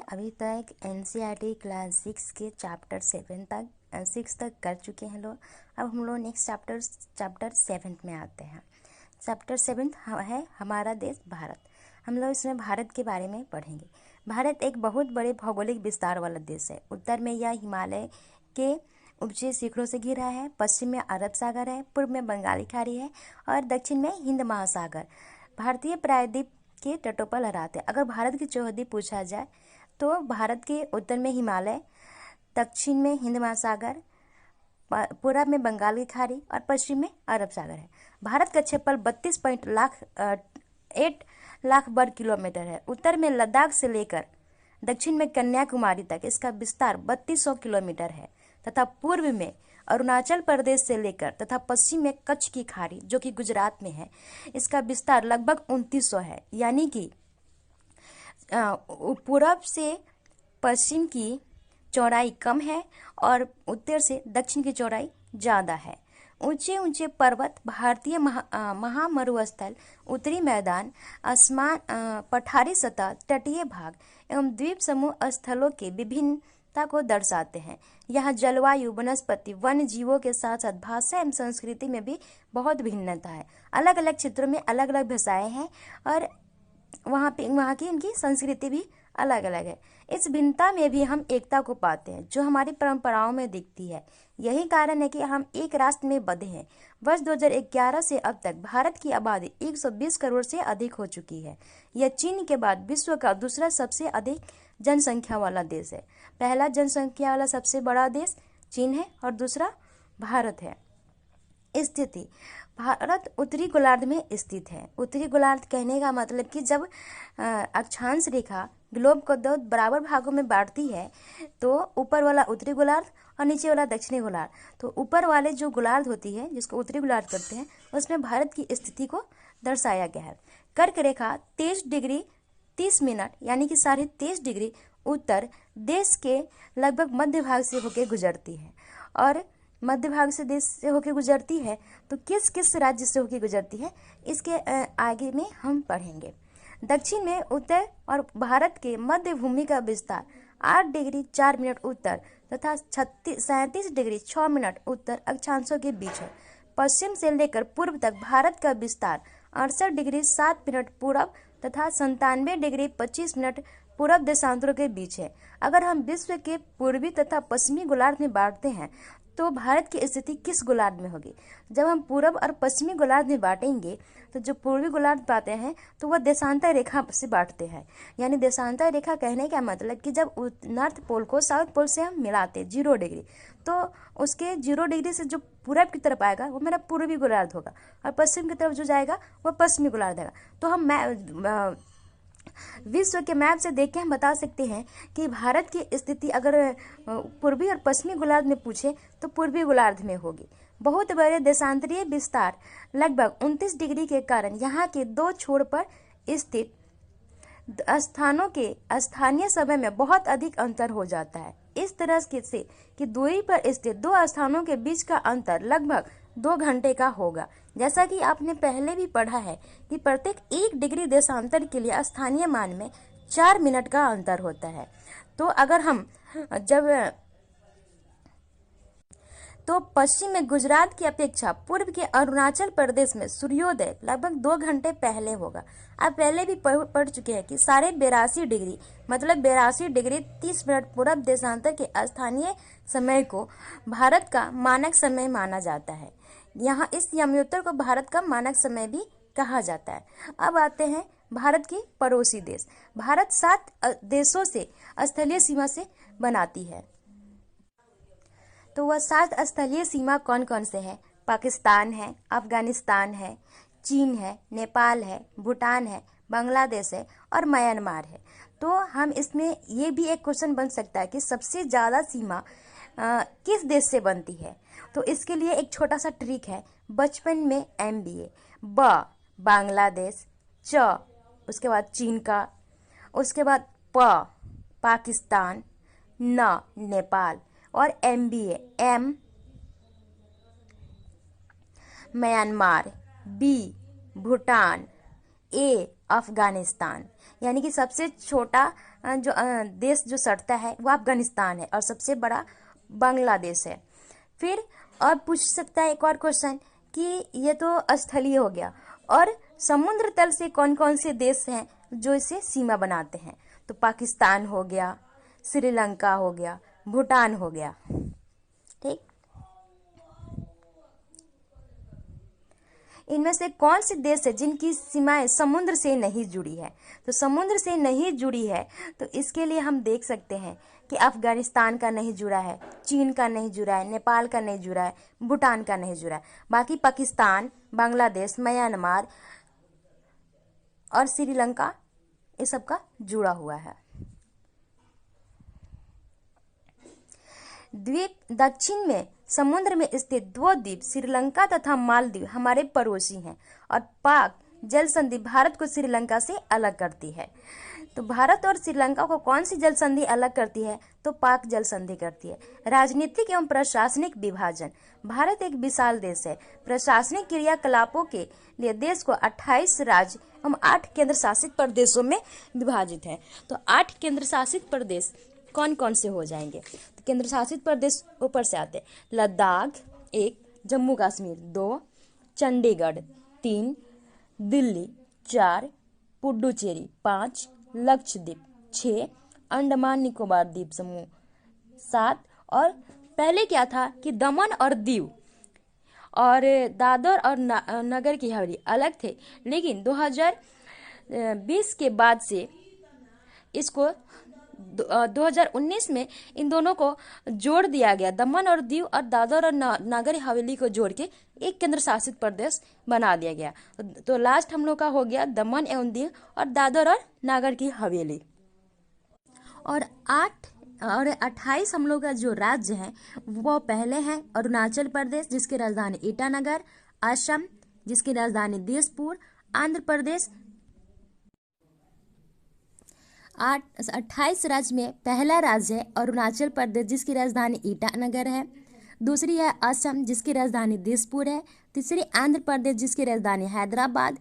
बच्चे अभी तक एनसीईआरटी क्लास 6 के चैप्टर 6 तक कर चुके हैं लोग। अब हम लोग नेक्स्ट चैप्टर 7 में आते हैं। चैप्टर 7 है हमारा देश भारत। हम लोग इसमें भारत के बारे में पढ़ेंगे। भारत एक बहुत बड़े भौगोलिक विस्तार वाला देश है। उत्तर में यह हिमालय के ऊंचे शिखरों से घिरा है, पश्चिम में अरब सागर है, पूर्व में बंगाली खाड़ी है और दक्षिण में हिंद महासागर भारतीय प्रायद्वीप के तटों पर लहराते हैं। अगर भारत की चौहद्दी पूछा जाए तो भारत के उत्तर में हिमालय, दक्षिण में हिंद महासागर, पूर्व में बंगाल की खाड़ी और पश्चिम में अरब सागर है। भारत का क्षेत्रफल 32.8 लाख वर्ग किलोमीटर है। उत्तर में लद्दाख से लेकर दक्षिण में कन्याकुमारी तक इसका विस्तार 3200 किलोमीटर है तथा पूर्व में अरुणाचल प्रदेश से लेकर तथा पश्चिम में कच्छ की खाड़ी जो कि गुजरात में है, इसका विस्तार लगभग 2900 है। यानी कि पूर्व से पश्चिम की चौड़ाई कम है और उत्तर से दक्षिण की चौड़ाई ज़्यादा है। ऊंचे ऊंचे पर्वत, भारतीय महामरुस्थल, उत्तरी मैदान, आसमान, पठारी सतह, तटीय भाग एवं द्वीप समूह स्थलों के विभिन्नता को दर्शाते हैं। यहाँ जलवायु, वनस्पति, वन्य जीवों के साथ साथ भाषा एवं संस्कृति में भी बहुत भिन्नता है। अलग अलग क्षेत्रों में अलग अलग भाषाएं हैं और वहाँ की इनकी संस्कृति भी अलग अलग है। इस भिन्नता में भी हम एकता को पाते हैं जो हमारी परंपराओं में दिखती है। यही कारण है कि हम एक राष्ट्र में बंधे हैं। वर्ष 2011 से अब तक भारत की आबादी 120 करोड़ से अधिक हो चुकी है। यह चीन के बाद विश्व का दूसरा सबसे अधिक जनसंख्या वाला देश है। पहला जनसंख्या वाला सबसे बड़ा देश चीन है और दूसरा भारत है। स्थिति: भारत उत्तरी गोलार्ध में स्थित है। उत्तरी गोलार्ध कहने का मतलब कि जब अक्षांश रेखा ग्लोब को दो बराबर भागों में बांटती है तो ऊपर वाला उत्तरी गोलार्ध और नीचे वाला दक्षिणी गोलार्ध, तो ऊपर वाले जो गोलार्ध होती है जिसको उत्तरी गोलार्ध करते हैं उसमें भारत की स्थिति को दर्शाया गया है। कर्क रेखा 23 डिग्री 30 मिनट यानी कि 23.5 डिग्री उत्तर देश के लगभग मध्य भाग से होकर गुजरती है। और मध्य भाग से देश से होकर गुजरती है तो किस किस राज्य से होकर गुजरती है इसके आगे में हम पढ़ेंगे। दक्षिण में उत्तर और भारत के मध्य भूमि का विस्तार 8 डिग्री 4 मिनट उत्तर तथा 37 डिग्री 6 मिनट उत्तर अक्षांशों के बीच है। पश्चिम से लेकर पूर्व तक भारत का विस्तार 68 डिग्री 7 मिनट पूर्व तथा 97 डिग्री 25 मिनट पूर्व देशांतरों के बीच है। अगर हम विश्व के पूर्वी तथा पश्चिमी गोलार्ध में बांटते हैं तो भारत की स्थिति किस गोलार्ध में होगी? जब हम पूर्व और पश्चिमी गोलार्ध में बांटेंगे तो जो पूर्वी गोलार्ध पाते हैं तो वह देशांतर रेखा से बांटते हैं। यानी देशांतर रेखा कहने का मतलब कि जब नॉर्थ पोल को साउथ पोल से हम मिलाते 0 डिग्री तो उसके 0 डिग्री से जो पूरब की तरफ आएगा वो मेरा पूर्वी गोलार्ध होगा और पश्चिम की तरफ जो जाएगा वह पश्चिमी गोलार्ध होगा। तो हम विश्व के मैप से देख के हम बता सकते हैं कि भारत की स्थिति अगर पूर्वी और पश्चिमी गोलार्ध में पूछे तो पूर्वी गोलार्ध में होगी। बहुत बड़े देशांतरीय विस्तार लगभग 29 डिग्री के कारण यहाँ के दो छोर पर स्थित स्थानों के स्थानीय समय में बहुत अधिक अंतर हो जाता है। इस तरह से कि दूरी पर स्थित दो स्थानों के बीच का अंतर लगभग 2 घंटे का होगा। जैसा कि आपने पहले भी पढ़ा है कि प्रत्येक 1 डिग्री देशांतर के लिए स्थानीय मान में 4 मिनट का अंतर होता है। तो अगर हम तो पश्चिम में गुजरात की अपेक्षा पूर्व के अरुणाचल प्रदेश में सूर्योदय लगभग 2 घंटे पहले होगा। आप पहले भी पढ़ चुके हैं कि 82.5 डिग्री मतलब 82 डिग्री 30 मिनट पूर्व देशांतर के स्थानीय समय को भारत का मानक समय माना जाता है। यहाँ इस यमोत्तर को भारत का मानक समय भी कहा जाता है। अब आते हैं भारत के पड़ोसी देश। भारत 7 देशों से स्थलीय सीमा से बनाती है। तो वह 7 स्थलीय सीमा कौन कौन से है? पाकिस्तान है, अफगानिस्तान है, चीन है, नेपाल है, भूटान है, बांग्लादेश है और म्यांमार है। तो हम इसमें ये भी एक क्वेश्चन बन सकता है कि सबसे ज़्यादा सीमा किस देश से बनती है? तो इसके लिए एक छोटा सा ट्रिक है। बचपन में MBA बांग्लादेश, च उसके बाद चीन का, उसके बाद पाकिस्तान, न नेपाल और MBA M Myanmar, B Bhutan, A Afghanistan. यानी कि सबसे छोटा जो देश जो सटता है वो अफगानिस्तान है और सबसे बड़ा बांग्लादेश है। फिर और पूछ सकता है एक और क्वेश्चन कि ये तो स्थलीय हो गया, और समुद्र तल से कौन कौन से देश हैं जो इसे सीमा बनाते हैं? तो पाकिस्तान हो गया, श्रीलंका हो गया, भूटान हो गया। ठीक, इनमें से कौन से देश है जिनकी सीमाएं समुद्र से नहीं जुड़ी है? तो समुद्र से नहीं जुड़ी है तो इसके लिए हम देख सकते हैं कि अफगानिस्तान का नहीं जुड़ा है, चीन का नहीं जुड़ा है, नेपाल का नहीं जुड़ा है, भूटान का नहीं जुड़ा है। बाकी पाकिस्तान, बांग्लादेश, म्यांमार और श्रीलंका ये सब का जुड़ा हुआ है। द्वीप दक्षिण में समुद्र में स्थित दो द्वीप श्रीलंका तथा मालदीव हमारे पड़ोसी हैं, और पाक जल संधि भारत को श्रीलंका से अलग करती है। तो भारत और श्रीलंका को कौन सी जल संधि अलग करती है? तो पाक जल संधि करती है। राजनीतिक एवं प्रशासनिक विभाजन, भारत एक विशाल देश है। प्रशासनिक क्रियाकलापों के लिए देश को 28 राज्य एवं 8 केंद्र शासित प्रदेशों में विभाजित है। तो 8 केंद्र शासित प्रदेश कौन कौन से हो जाएंगे? तो केंद्र शासित प्रदेश ऊपर से आते हैं। लद्दाख 1, जम्मू कश्मीर 2, चंडीगढ़ 3, दिल्ली 4, पुडुचेरी 5, लक्षद्वीप 6, अंडमान निकोबार द्वीप समूह 7, और पहले क्या था कि दमन और दीव और दादर और नगर की हवेली अलग थे, लेकिन 2020 के बाद से इसको 2019 में इन दोनों को जोड़ दिया गया। दमन और दीव और दादर और नागर हवेली को जोड़ के एक केंद्र शासित प्रदेश बना दिया गया। तो लास्ट हम लोग का हो गया दमन एवं दीव और दादर और नागर की हवेली। और 28 हम लोग का जो राज्य है वो पहले हैं अरुणाचल प्रदेश जिसकी राजधानी ईटानगर, असम जिसकी राजधानी दिसपुर, आंध्र प्रदेश। 28 राज्य में पहला राज्य है अरुणाचल प्रदेश जिसकी राजधानी ईटानगर है, दूसरी है असम जिसकी राजधानी दिसपुर है, तीसरी आंध्र प्रदेश जिसकी राजधानी हैदराबाद,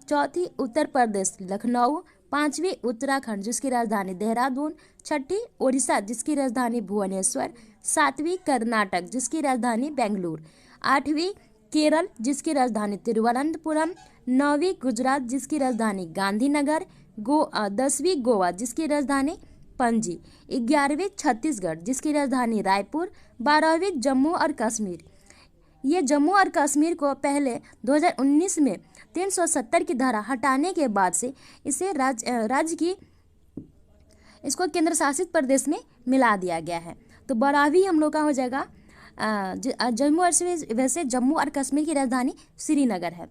चौथी उत्तर प्रदेश लखनऊ, पांचवी उत्तराखंड जिसकी राजधानी देहरादून, छठी ओडिशा जिसकी राजधानी भुवनेश्वर, सातवीं कर्नाटक जिसकी राजधानी बेंगलुरु, आठवीं केरल जिसकी राजधानी तिरुवनंतपुरम, नौवीं गुजरात जिसकी राजधानी गांधीनगर, 10वीं गोवा जिसकी राजधानी पणजी, 11वीं छत्तीसगढ़ जिसकी राजधानी रायपुर, 12वीं जम्मू और कश्मीर। ये जम्मू और कश्मीर को पहले 2019 में 370 की धारा हटाने के बाद से इसे राज्य की इसको केंद्र शासित प्रदेश में मिला दिया गया है। तो 12वीं हम लोग का हो जाएगा जम्मू और वैसे जम्मू और कश्मीर की राजधानी श्रीनगर है।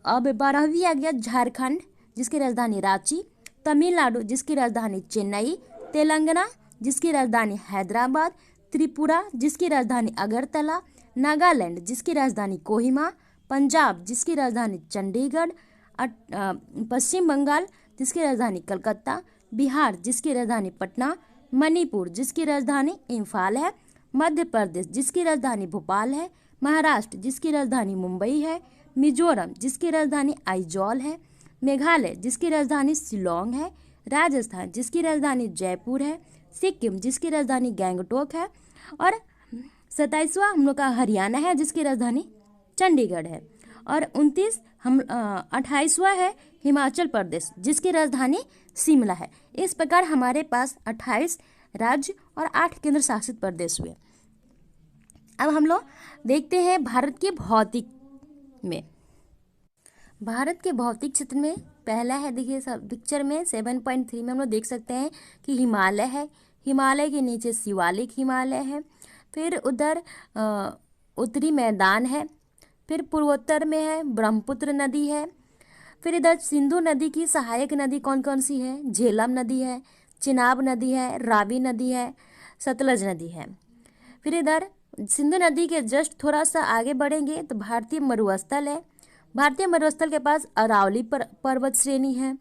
अब 12वीं आ गया झारखंड जिसकी राजधानी रांची, तमिलनाडु जिसकी राजधानी चेन्नई, तेलंगाना जिसकी राजधानी हैदराबाद, त्रिपुरा जिसकी राजधानी अगरतला, नागालैंड जिसकी राजधानी कोहिमा, पंजाब जिसकी राजधानी चंडीगढ़, पश्चिम बंगाल जिसकी राजधानी कलकत्ता, बिहार जिसकी राजधानी पटना, मणिपुर जिसकी राजधानी इम्फाल है, मध्य प्रदेश जिसकी राजधानी भोपाल है, महाराष्ट्र जिसकी राजधानी मुंबई है, मिजोरम जिसकी राजधानी आइजॉल है, मेघालय जिसकी राजधानी शिलोंग है, राजस्थान जिसकी राजधानी जयपुर है, सिक्किम जिसकी राजधानी गैंगटोक है, और 27वां हम लोग का हरियाणा है जिसकी राजधानी चंडीगढ़ है, और 28वां है हिमाचल प्रदेश जिसकी राजधानी शिमला है। इस प्रकार हमारे पास 28 राज्य और 8 केंद्र शासित प्रदेश हुए। अब हम लोग देखते हैं भारत के भौतिक में। भारत के भौतिक क्षेत्र में पहला है, देखिए सब पिक्चर में 7.3 में हम लोग देख सकते हैं कि हिमालय है, हिमालय के नीचे शिवालिक हिमालय है, फिर उधर उत्तरी मैदान है, फिर पूर्वोत्तर में है ब्रह्मपुत्र नदी है, फिर इधर सिंधु नदी की सहायक नदी कौन कौन सी है? झेलम नदी है, चिनाब नदी है, रावी नदी है, सतलज नदी है। फिर इधर सिंधु नदी के जस्ट थोड़ा सा आगे बढ़ेंगे तो भारतीय मरुस्थल है, भारतीय मरुस्थल के पास अरावली पर्वत श्रेणी है।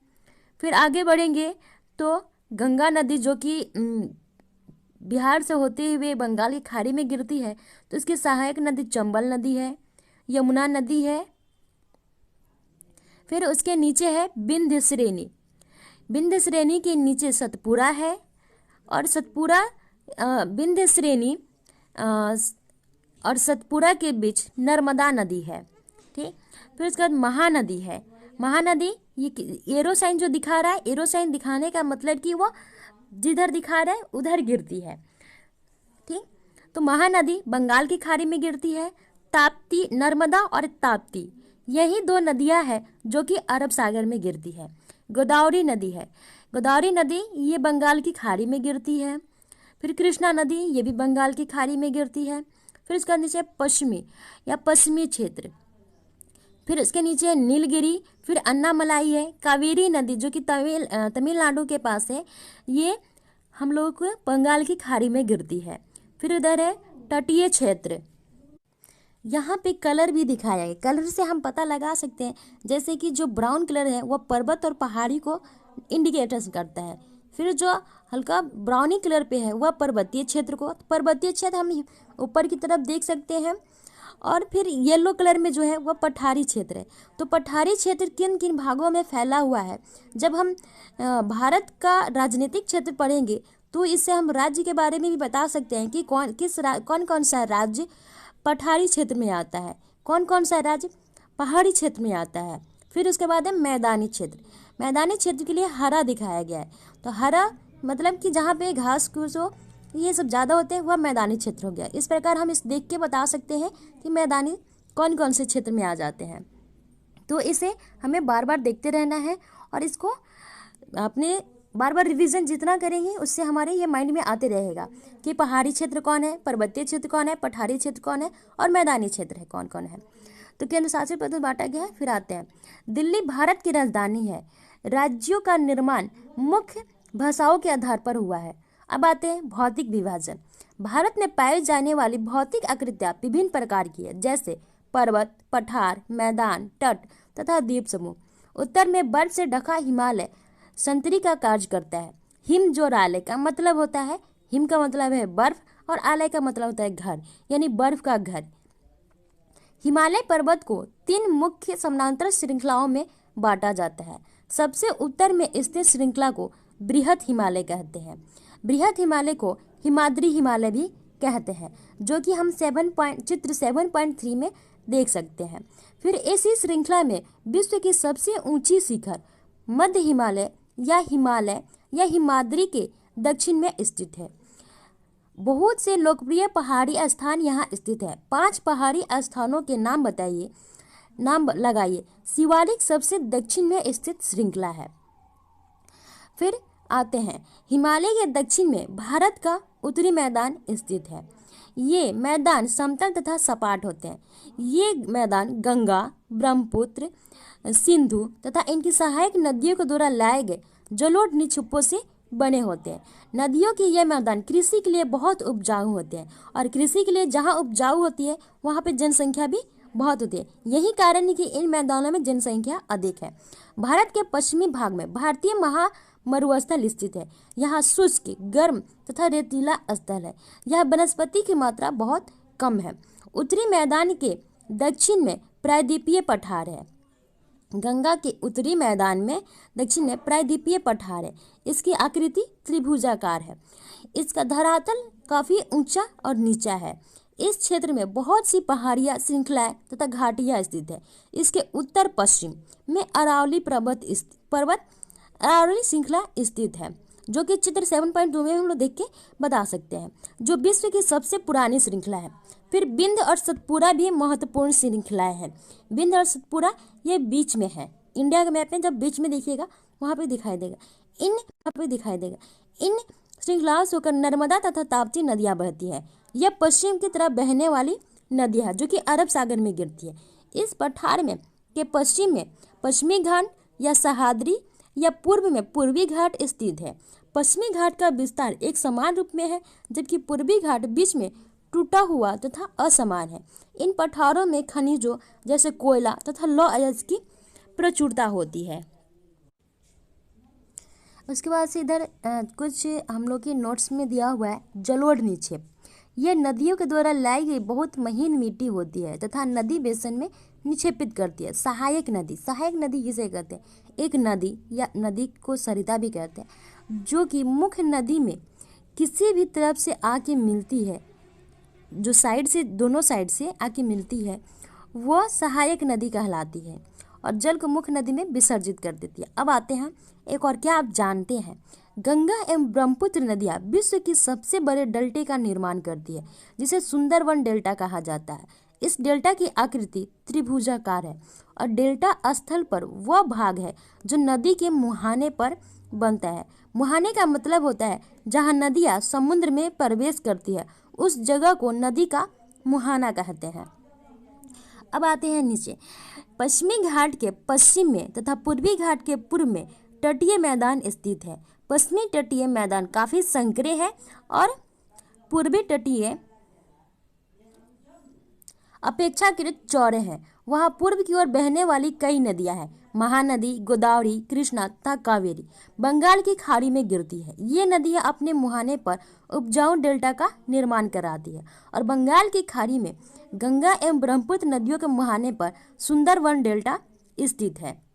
फिर आगे बढ़ेंगे तो गंगा नदी जो कि बिहार से होते हुए बंगाल की खाड़ी में गिरती है तो इसकी सहायक नदी चंबल नदी है, यमुना नदी है। फिर उसके नीचे है विंध्य श्रेणी, विंध्य श्रेणी के नीचे सतपुरा है और सतपुरा विंध्य श्रेणी और सतपुरा के बीच नर्मदा नदी है। ठीक, फिर उसके बाद महानदी है। महानदी ये एरो साइन जो दिखा रहा है, एरो साइन दिखाने का मतलब कि वो जिधर दिखा रहा है उधर गिरती है। ठीक, तो महानदी बंगाल की खाड़ी में गिरती है। ताप्ती, नर्मदा और ताप्ती यही दो नदियां हैं जो कि अरब सागर में गिरती है। गोदावरी नदी है, गोदावरी नदी ये बंगाल की खाड़ी में गिरती है। फिर कृष्णा नदी ये भी बंगाल की खाड़ी में गिरती है। फिर इसका नीचे पश्चिमी या पश्चिमी क्षेत्र, फिर इसके नीचे नीलगिरी, फिर अन्नामलाई है। कावेरी नदी जो कि तमिलनाडु के पास है, ये हम लोगों को बंगाल की खाड़ी में गिरती है। फिर उधर है तटीय क्षेत्र, यहाँ पे कलर भी दिखाया है। कलर से हम पता लगा सकते हैं, जैसे कि जो ब्राउन कलर है वह पर्वत और पहाड़ी को इंडिकेटर्स करता है। फिर जो हल्का ब्राउनी कलर पे है वह पर्वतीय क्षेत्र को, पर्वतीय क्षेत्र हम ऊपर की तरफ देख सकते हैं। और फिर येलो कलर में जो है वह पठारी क्षेत्र है। तो पठारी क्षेत्र किन किन भागों में फैला हुआ है, जब हम भारत का राजनीतिक क्षेत्र पढ़ेंगे तो इससे हम राज्य के बारे में भी बता सकते हैं कि कौन कौन सा राज्य पठारी क्षेत्र में आता है, कौन कौन सा राज्य पहाड़ी क्षेत्र में आता है। फिर उसके बाद है मैदानी क्षेत्र। मैदानी क्षेत्र के लिए हरा दिखाया गया है। तो हरा मतलब कि जहाँ पे घास फूस हो ये सब ज़्यादा होते हैं वह मैदानी क्षेत्र हो गया। इस प्रकार हम इस देख के बता सकते हैं कि मैदानी कौन कौन से क्षेत्र में आ जाते हैं। तो इसे हमें बार बार देखते रहना है और इसको अपने बार बार रिवीजन जितना करेंगे उससे हमारे ये माइंड में आते रहेगा कि पहाड़ी क्षेत्र कौन है, पर्वतीय क्षेत्र कौन है, पठारी क्षेत्र कौन है और मैदानी क्षेत्र है कौन कौन है। तो केंद्र शासित प्रदेश बांटा गया है। फिर आते हैं, दिल्ली भारत की राजधानी है। राज्यों का निर्माण मुख्य भाषाओं के आधार पर हुआ है। अब आते हैं भौतिक विभाजन। भारत में पाई जाने वाली भौतिक आकृतियां विभिन्न प्रकार की है, जैसे पर्वत, पठार, मैदान, तट तथा द्वीप समूह। उत्तर में बर्फ से ढका हिमालय संतरी का कार्य करता है। हिम जो आलय का मतलब होता है, हिम का मतलब है बर्फ और आलय का मतलब होता है घर, यानी बर्फ का घर। हिमालय पर्वत को 3 मुख्य समानांतर श्रृंखलाओं में बांटा जाता है। सबसे उत्तर में स्थित श्रृंखला को बृहत हिमालय कहते हैं। बृहत हिमालय को हिमाद्री हिमालय भी कहते हैं, जो कि हम चित्र 7.3 में देख सकते हैं। फिर इसी श्रृंखला में विश्व की सबसे ऊंची शिखर मध्य हिमालय या हिमाद्री के दक्षिण में स्थित है। बहुत से लोकप्रिय पहाड़ी स्थान यहाँ स्थित है। 5 पहाड़ी स्थानों के नाम बताइए, नाम लगाइए। शिवालिक सबसे दक्षिण में स्थित श्रृंखला है। फिर आते हैं, हिमालय के दक्षिण में भारत का उत्तरी मैदान स्थित है। ये मैदान समतल तथा सपाट होते हैं। ये मैदान गंगा, ब्रह्मपुत्र, सिंधु तथा इनकी सहायक नदियों के द्वारा लाए गए जलोढ़ निक्षेपों से बने होते हैं। नदियों के ये मैदान कृषि के लिए बहुत उपजाऊ होते हैं और कृषि के लिए जहाँ उपजाऊ होती है वहाँ पे जनसंख्या भी बहुत होती है। यही कारण है कि इन मैदानों में जनसंख्या अधिक है। भारत के पश्चिमी भाग में भारतीय मरुस्थल स्थित है। यहाँ शुष्क, गर्म तथा रेतीला स्थल है। यह वनस्पति की मात्रा बहुत कम है। उत्तरी मैदान के दक्षिण में प्रायद्वीपीय पठार है। गंगा के उत्तरी मैदान में दक्षिण में प्रायद्वीपीय पठार है। इसकी आकृति त्रिभुजाकार है। इसका धरातल काफी ऊंचा और नीचा है। इस क्षेत्र में बहुत सी पहाड़ियां, श्रृंखलाएं तथा घाटियां स्थित है। इसके उत्तर पश्चिम में अरावली अरावली श्रृंखला स्थित है, जो कि चित्र 7.2 में हम लोग देख के बता सकते हैं, जो विश्व की सबसे पुरानी श्रृंखला है। फिर विंध्य और सतपुरा भी महत्वपूर्ण श्रृंखलाएं हैं। विंध्य और सतपुरा ये बीच में है। इंडिया के मैप में जब बीच में देखिएगा वहाँ पे दिखाई देगा। इन श्रृंखलाओं से होकर नर्मदा तथा ताप्ती नदियाँ बहती हैं। यह पश्चिम की तरफ बहने वाली नदी है, जो कि अरब सागर में गिरती है। इस पठार में के पश्चिम में पश्चिमी घाट या सह्याद्री या पूर्व में पूर्वी घाट स्थित है। पश्चिमी घाट का विस्तार एक समान रूप में है, जबकि पूर्वी घाट बीच में टूटा हुआ तथा असमान है। इन पठारों में खनिजों जैसे कोयला तथा लौह अयस्क की प्रचुरता होती है। उसके बाद से इधर कुछ हम लोग के नोट्स में दिया हुआ है जलोढ़ निक्षेप। यह नदियों के द्वारा लाई गई बहुत महीन मिट्टी होती है तथा नदी बेसन में निक्षेपित करती है। सहायक नदी किसे कहते हैं? एक नदी या नदी को सरिता भी कहते हैं, जो कि मुख्य नदी में किसी भी तरफ से आके मिलती है, जो साइड से, दोनों साइड से आके मिलती है, वह सहायक नदी कहलाती है और जल को मुख्य नदी में विसर्जित कर देती है। अब आते हैं एक और, क्या आप जानते हैं गंगा एवं ब्रह्मपुत्र नदियाँ विश्व की सबसे बड़े डेल्टा का निर्माण करती है, जिसे सुंदरवन डेल्टा कहा जाता है। इस डेल्टा की आकृति त्रिभुजाकार है और डेल्टा स्थल पर वह भाग है जो नदी के मुहाने पर बनता है। मुहाने का मतलब होता है जहाँ नदियाँ समुद्र में प्रवेश करती है, उस जगह को नदी का मुहाना कहते हैं। अब आते हैं नीचे। पश्चिमी घाट के पश्चिम में तथा पूर्वी घाट के पूर्व में तटीय मैदान स्थित है। पश्चिमी तटीय मैदान काफी संकरे है और पूर्वी तटीय अपेक्षाकृत चौड़े हैं। वहाँ पूर्व की ओर बहने वाली कई नदियां हैं। महानदी, गोदावरी, कृष्णा तथा कावेरी बंगाल की खाड़ी में गिरती है। ये नदियां अपने मुहाने पर उपजाऊ डेल्टा का निर्माण कराती है और बंगाल की खाड़ी में गंगा एवं ब्रह्मपुत्र नदियों के मुहाने पर सुंदरवन डेल्टा स्थित है।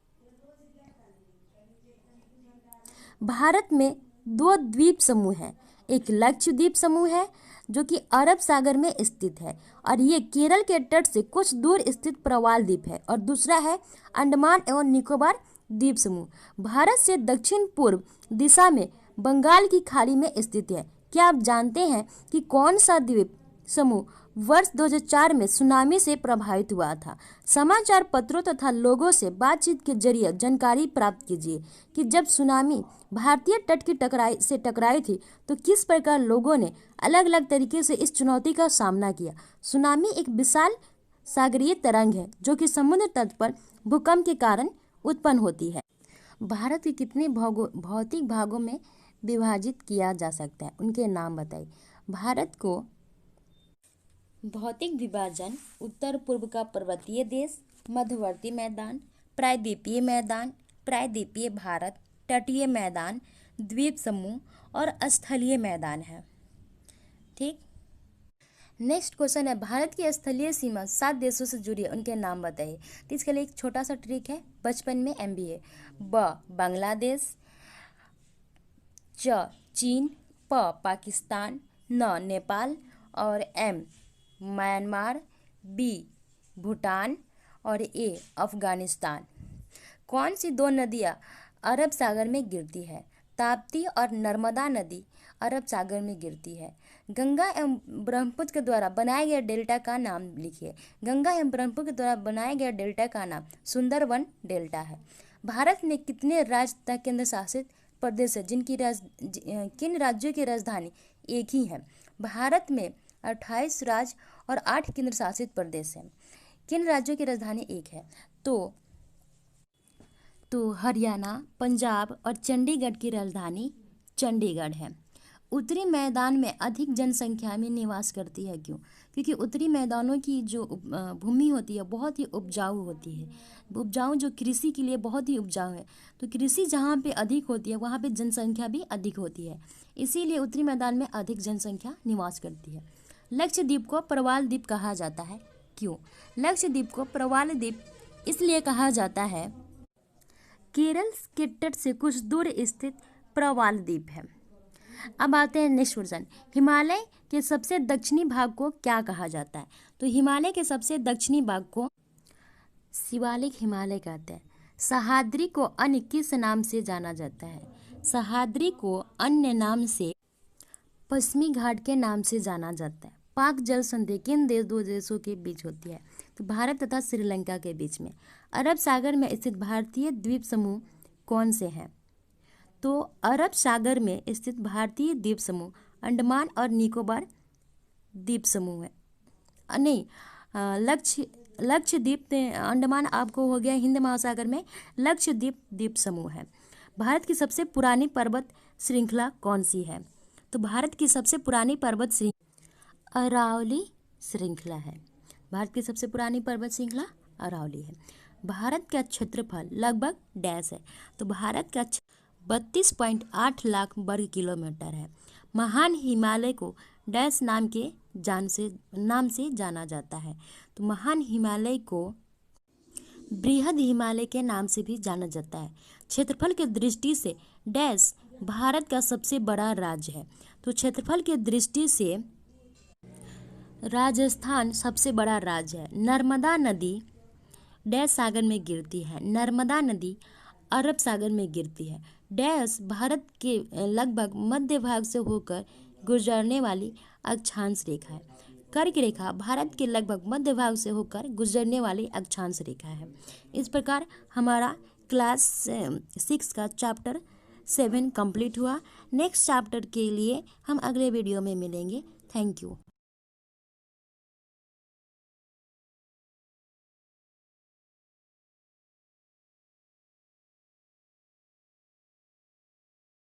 भारत में दो द्वीप समूह हैं। एक लक्षद्वीप समूह है जो कि अरब सागर में स्थित है और ये केरल के तट से कुछ दूर स्थित प्रवाल द्वीप है, और दूसरा है अंडमान एवं निकोबार द्वीप समूह। भारत से दक्षिण पूर्व दिशा में बंगाल की खाड़ी में स्थित है। क्या आप जानते हैं कि कौन सा द्वीप समूह वर्ष 2004 में सुनामी से प्रभावित हुआ था? समाचार पत्रों तथा लोगों से बातचीत के जरिए जानकारी प्राप्त कीजिए कि जब सुनामी भारतीय तट की टकराई थी तो किस प्रकार लोगों ने अलग अलग तरीके से इस चुनौती का सामना किया। सुनामी एक विशाल सागरीय तरंग है जो कि समुद्र तट पर भूकंप के कारण उत्पन्न होती है। भारत के कितने भौतिक भागों में विभाजित किया जा सकता है, उनके नाम बताइए। भारत को भौतिक विभाजन: उत्तर पूर्व का पर्वतीय देश, मध्यवर्ती मैदान, प्रायद्वीपीय भारत, तटीय मैदान, द्वीप समूह और स्थलीय मैदान है। ठीक। नेक्स्ट क्वेश्चन है, भारत की स्थलीय सीमा 7 देशों से जुड़ी है, उनके नाम बताइए। तो इसके लिए एक छोटा सा ट्रिक है, बचपन में MBA। बांग्लादेश, चीन, पाकिस्तान, नेपाल और म्यांमार, भूटान और अफगानिस्तान। कौन सी दो नदियाँ अरब सागर में गिरती है? ताप्ती और नर्मदा नदी अरब सागर में गिरती है। गंगा एवं ब्रह्मपुत्र के द्वारा बनाए गए डेल्टा का नाम लिखिए। गंगा एवं ब्रह्मपुत्र के द्वारा बनाए गए डेल्टा का नाम सुंदरवन डेल्टा है। भारत में कितने राज्य तथा केंद्र शासित प्रदेश है जिनकी किन राज्यों की राजधानी एक ही है? भारत में 28 राज्य और 8 केंद्र शासित प्रदेश हैं। किन राज्यों की राजधानी एक है? तो हरियाणा, पंजाब और चंडीगढ़ की राजधानी चंडीगढ़ है। उत्तरी मैदान में अधिक जनसंख्या में निवास करती है। क्यों? क्योंकि उत्तरी मैदानों की जो भूमि होती है बहुत ही उपजाऊ होती है, उपजाऊ जो कृषि के लिए बहुत ही उपजाऊ है। तो कृषि जहाँ पे अधिक होती है वहाँ पे जनसंख्या भी अधिक होती है, इसीलिए उत्तरी मैदान में अधिक जनसंख्या निवास करती है। लक्षद्वीप को प्रवाल द्वीप कहा जाता है। क्यों? लक्षद्वीप को प्रवाल द्वीप इसलिए कहा जाता है, केरल के तट से कुछ दूर स्थित प्रवाल द्वीप है। अब आते हैं नेक्स्ट क्वेश्चन, हिमालय के सबसे दक्षिणी भाग को क्या कहा जाता है? तो हिमालय के सबसे दक्षिणी भाग को शिवालिक हिमालय कहते हैं। सह्याद्री को अन्य किस नाम से जाना जाता है? सह्याद्री को अन्य नाम से पश्चिमी घाट के नाम से जाना जाता है। पाक जल संधि किन दो देशों के बीच होती है? तो भारत तथा श्रीलंका के बीच में। अरब सागर में स्थित भारतीय द्वीप समूह कौन से हैं? तो अरब सागर में स्थित भारतीय द्वीप समूह अंडमान और निकोबार द्वीप समूह है। नहीं, लक्षद्वीप अंडमान आपको हो गया हिंद महासागर में। लक्षद्वीप द्वीप समूह है। भारत की सबसे पुरानी पर्वत श्रृंखला कौन सी है? तो भारत की सबसे पुरानी पर्वत श्रृंखला अरावली श्रृंखला है। भारत की सबसे पुरानी पर्वत श्रृंखला अरावली है। भारत का क्षेत्रफल लगभग डैश है। तो भारत का 32.8 लाख वर्ग किलोमीटर है। महान हिमालय को डैश नाम से जाना जाता है। तो महान हिमालय को बृहद हिमालय के नाम से भी जाना जाता है। क्षेत्रफल की दृष्टि से डैश भारत का सबसे बड़ा राज्य है। तो क्षेत्रफल की दृष्टि से राजस्थान सबसे बड़ा राज्य है। नर्मदा नदी डैश सागर में गिरती है। नर्मदा नदी अरब सागर में गिरती है। डैश भारत के लगभग मध्य भाग से होकर गुजरने वाली अक्षांश रेखा है। कर्क रेखा भारत के लगभग मध्य भाग से होकर गुजरने वाली अक्षांश रेखा है। इस प्रकार हमारा क्लास 6 का चैप्टर 7 कंप्लीट हुआ। नेक्स्ट चैप्टर के लिए हम अगले वीडियो में मिलेंगे। Thank you.